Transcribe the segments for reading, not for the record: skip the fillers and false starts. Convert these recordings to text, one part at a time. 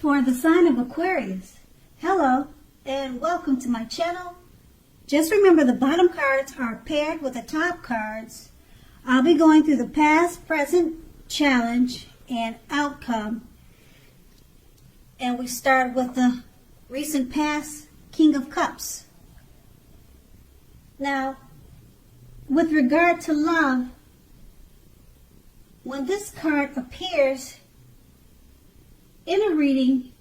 for the sign of Aquarius. Hello and welcome to my channel. Just remember the bottom cards are paired with the top cards. I'll be going through the past, present, challenge, and outcome. And we start with the recent past King of Cups. Now, with regard to love, when this card appears in a reading,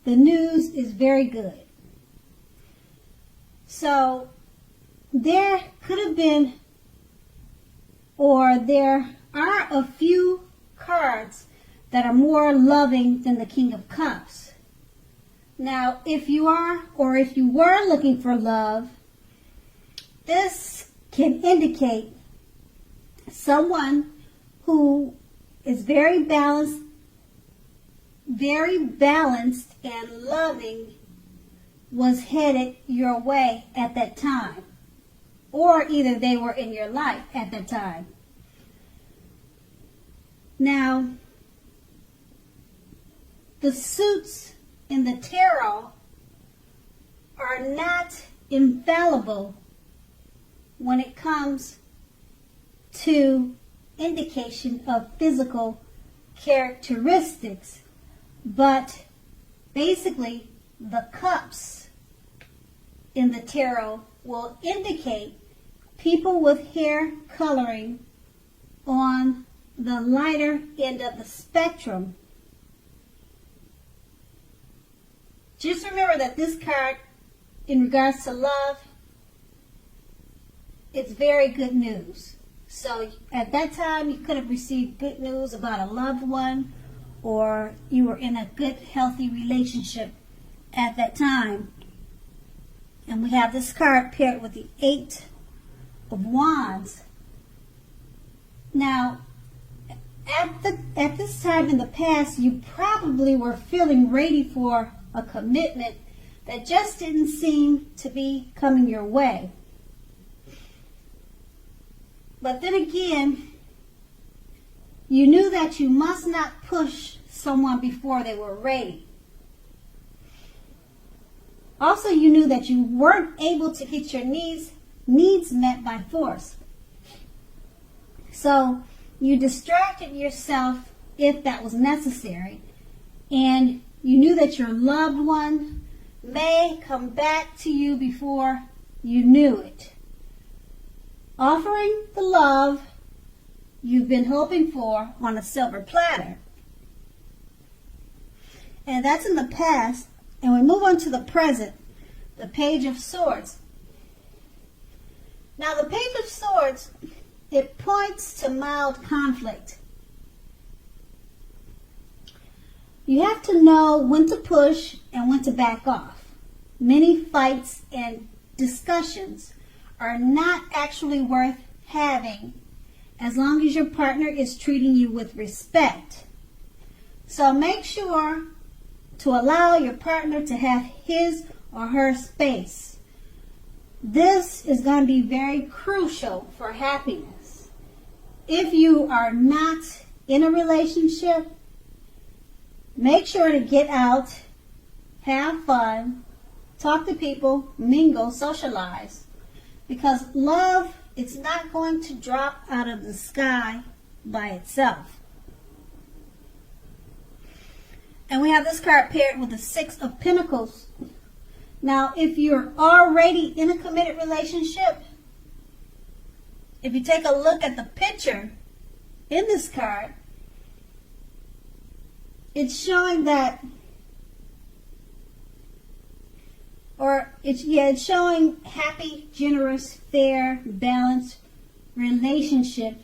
the news is very good. So there could have been, or there are a few cards that are more loving than the King of Cups. Now, if you are, or if you were looking for love, this can indicate someone who is very balanced and loving was headed your way at that time, or either they were in your life at that time. Now, the suits in the tarot are not infallible when it comes to indication of physical characteristics, but basically the cups in the tarot will indicate people with hair coloring on the lighter end of the spectrum. Just remember that this card, in regards to love, it's very good news. So at that time, you could have received good news about a loved one, or you were in a good, healthy relationship at that time. And we have this card paired with the 8 of Wands. Now, at this time in the past, you probably were feeling ready for a commitment that just didn't seem to be coming your way. But then again, you knew that you must not push someone before they were ready. Also, you knew that you weren't able to get your needs met by force. So you distracted yourself if that was necessary, and you knew that your loved one may come back to you before you knew it, offering the love you've been hoping for on a silver platter. And that's in the past. And we move on to the present, the Page of Swords. Now, the Page of Swords, it points to mild conflict. You have to know when to push and when to back off. Many fights and discussions are not actually worth having as long as your partner is treating you with respect. So make sure to allow your partner to have his or her space. This is going to be very crucial for happiness. If you are not in a relationship, make sure to get out, have fun, talk to people, mingle, socialize. Because love, it's not going to drop out of the sky by itself. And we have this card paired with the 6 of Pinnacles. Now, if you're already in a committed relationship, if you take a look at the picture in this card, it's showing that, it's showing happy, generous, fair, balanced relationship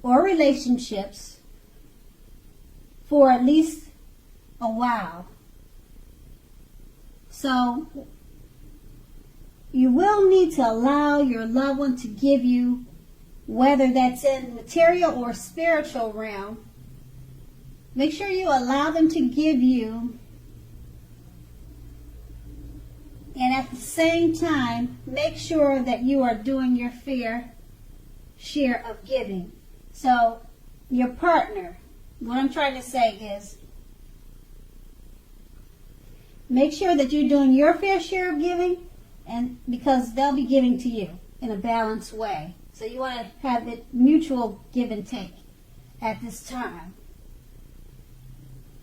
or relationships for at least a while. So you will need to allow your loved one to give you, whether that's in material or spiritual realm, make sure you allow them to give you, and at the same time, make sure that you are doing your fair share of giving. So your partner, what I'm trying to say is, make sure that you're doing your fair share of giving, and because they'll be giving to you in a balanced way. So you want to have it mutual give and take at this time.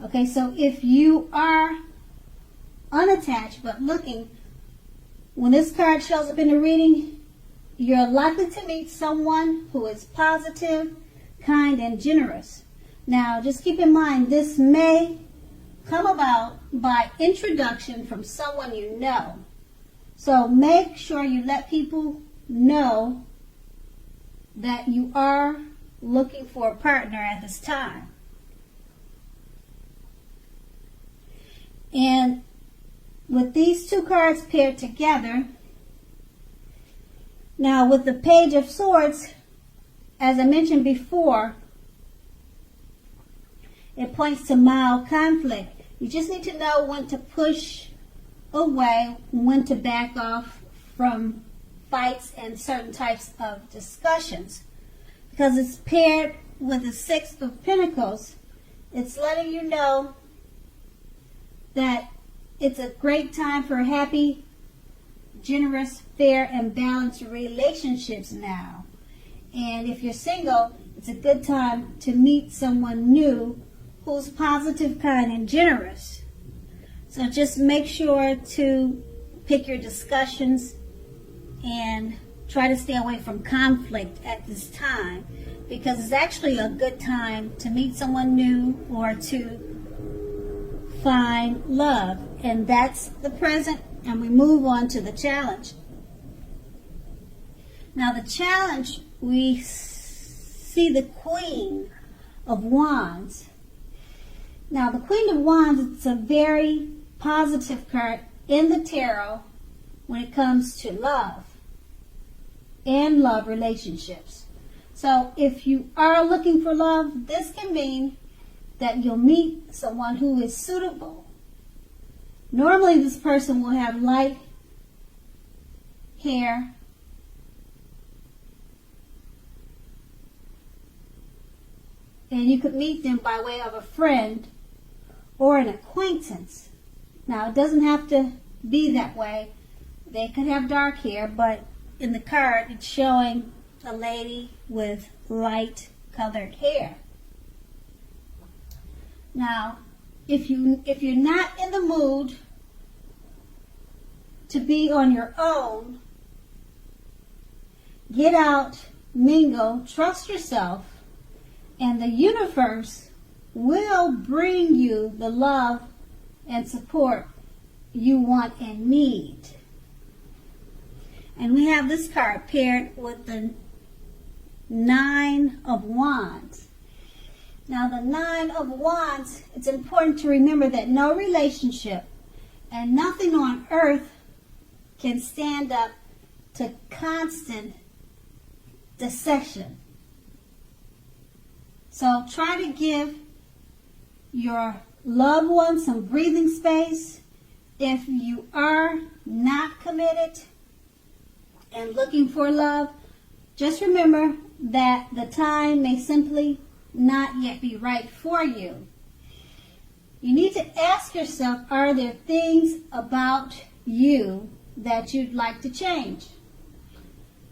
Okay, so if you are unattached but looking, when this card shows up in the reading, you're likely to meet someone who is positive, kind, and generous. Now, just keep in mind, this may come about by introduction from someone you know. So make sure you let people know that you are looking for a partner at this time. And with these two cards paired together, now with the Page of Swords, as I mentioned before, it points to mild conflict. You just need to know when to push away, when to back off from fights and certain types of discussions. Because it's paired with the Six of Pentacles, it's letting you know that it's a great time for happy, generous, fair, and balanced relationships now. And if you're single, it's a good time to meet someone new who's positive, kind, and generous. So just make sure to pick your discussions and try to stay away from conflict at this time, because it's actually a good time to meet someone new or to find love. And that's the present, and we move on to the challenge. Now the challenge, we see the Queen of Wands. Now the Queen of Wands, it's a very positive card in the tarot when it comes to love and love relationships. So if you are looking for love, this can mean that you'll meet someone who is suitable. Normally this person will have light hair, and you could meet them by way of a friend or an acquaintance. Now, it doesn't have to be that way. They could have dark hair, but in the card, it's showing a lady with light colored hair. Now, if you're not in the mood to be on your own, get out, mingle, trust yourself, and the universe will bring you the love and support you want and need. And we have this card paired with the Nine of Wands. Now the Nine of Wands, it's important to remember that no relationship and nothing on earth can stand up to constant deception. So try to give your loved one some breathing space. If you are not committed and looking for love, just remember that the time may simply not yet be right for you. You need to ask yourself, are there things about you that you'd like to change?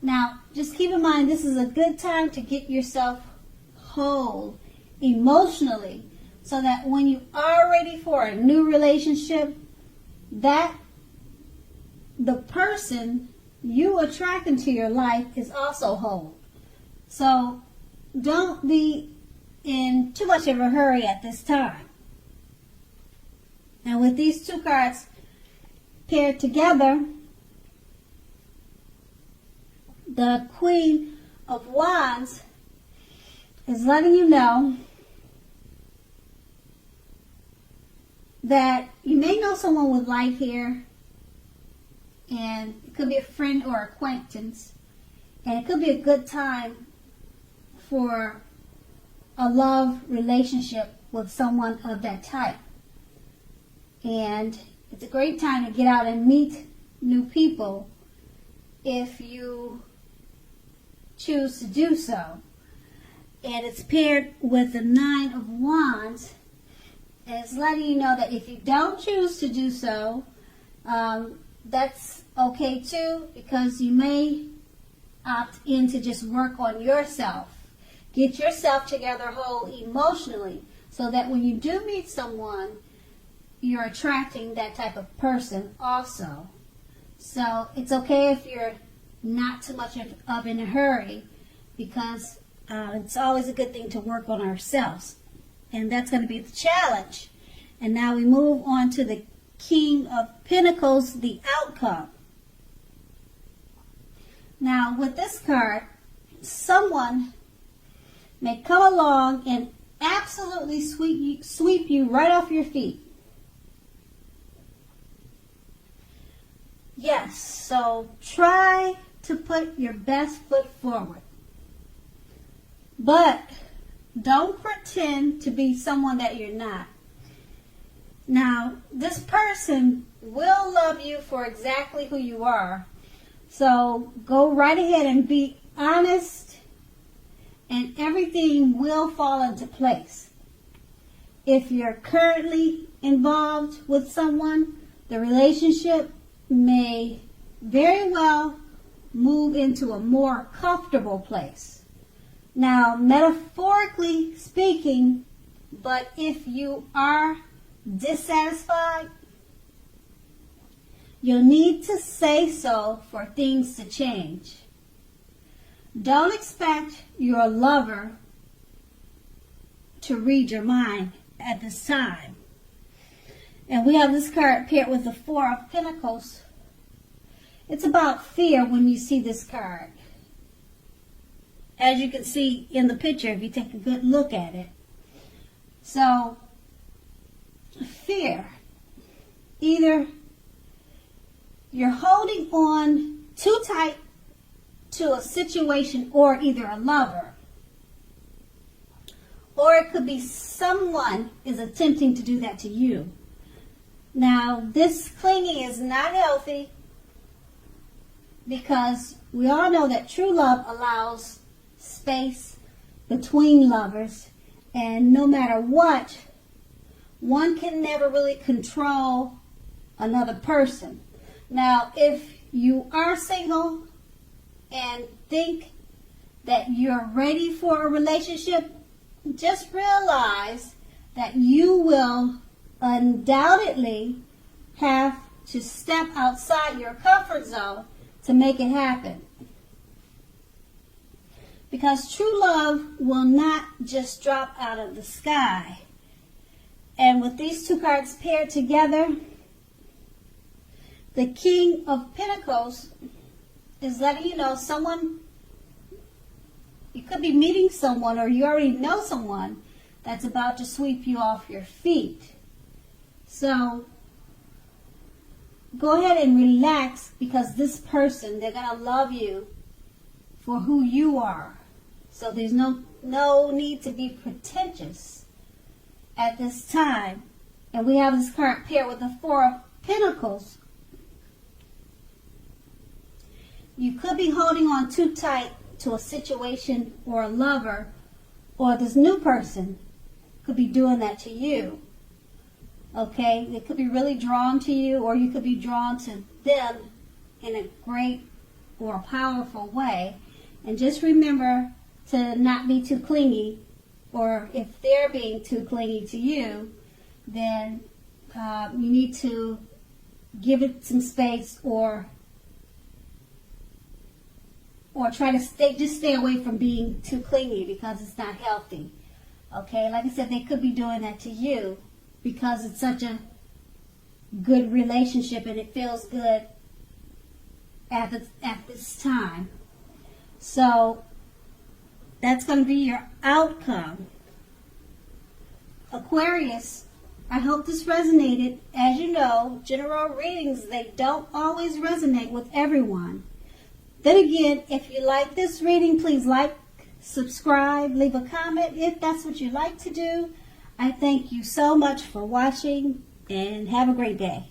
Now, just keep in mind, this is a good time to get yourself whole emotionally, so that when you are ready for a new relationship, that the person you attract into your life is also whole. So don't be in too much of a hurry at this time. And with these two cards paired together, the Queen of Wands is letting you know that you may know someone with light hair, and it could be a friend or acquaintance, and it could be a good time for a love relationship with someone of that type. And it's a great time to get out and meet new people if you choose to do so. And it's paired with the Nine of Wands, And it's letting you know that if you don't choose to do so, that's okay too, because you may opt in to just work on yourself. Get yourself together whole emotionally, so that when you do meet someone, you're attracting that type of person also. So it's okay if you're not too much of in a hurry, because it's always a good thing to work on ourselves. And that's going to be the challenge. And now we move on to the King of Pinnacles, the outcome. Now with this card, someone may come along and absolutely sweep you right off your feet. Yes, so try to put your best foot forward. But don't pretend to be someone that you're not. Now, this person will love you for exactly who you are. So go right ahead and be honest, and everything will fall into place. If you're currently involved with someone, the relationship may very well move into a more comfortable place. Now, metaphorically speaking, but if you are dissatisfied, you'll need to say so for things to change. Don't expect your lover to read your mind at this time. And we have this card paired with the Four of Pentacles. It's about fear when you see this card. As you can see in the picture, if you take a good look at it. So, fear. Either you're holding on too tight to a situation, or either a lover, or it could be someone is attempting to do that to you. Now, this clinging is not healthy, because we all know that true love allows space between lovers, and no matter what, one can never really control another person. Now, if you are single and think that you're ready for a relationship, just realize that you will undoubtedly have to step outside your comfort zone to make it happen. Because true love will not just drop out of the sky. And with these two cards paired together, the King of Pentacles is letting you know you could be meeting someone, or you already know someone that's about to sweep you off your feet. So go ahead and relax, because this person, they're going to love you for who you are. So there's no need to be pretentious at this time. And we have this card paired with the Four of Pentacles. You could be holding on too tight to a situation or a lover, or this new person could be doing that to you. Okay? They could be really drawn to you, or you could be drawn to them in a great or powerful way. And just remember to not be too clingy, or if they're being too clingy to you, then you need to give it some space, or try to stay away from being too clingy, because it's not healthy. Okay, like I said, they could be doing that to you because it's such a good relationship and it feels good at this time. So that's going to be your outcome. Aquarius, I hope this resonated. As you know, general readings, they don't always resonate with everyone. Then again, if you like this reading, please like, subscribe, leave a comment if that's what you like to do. I thank you so much for watching, and have a great day.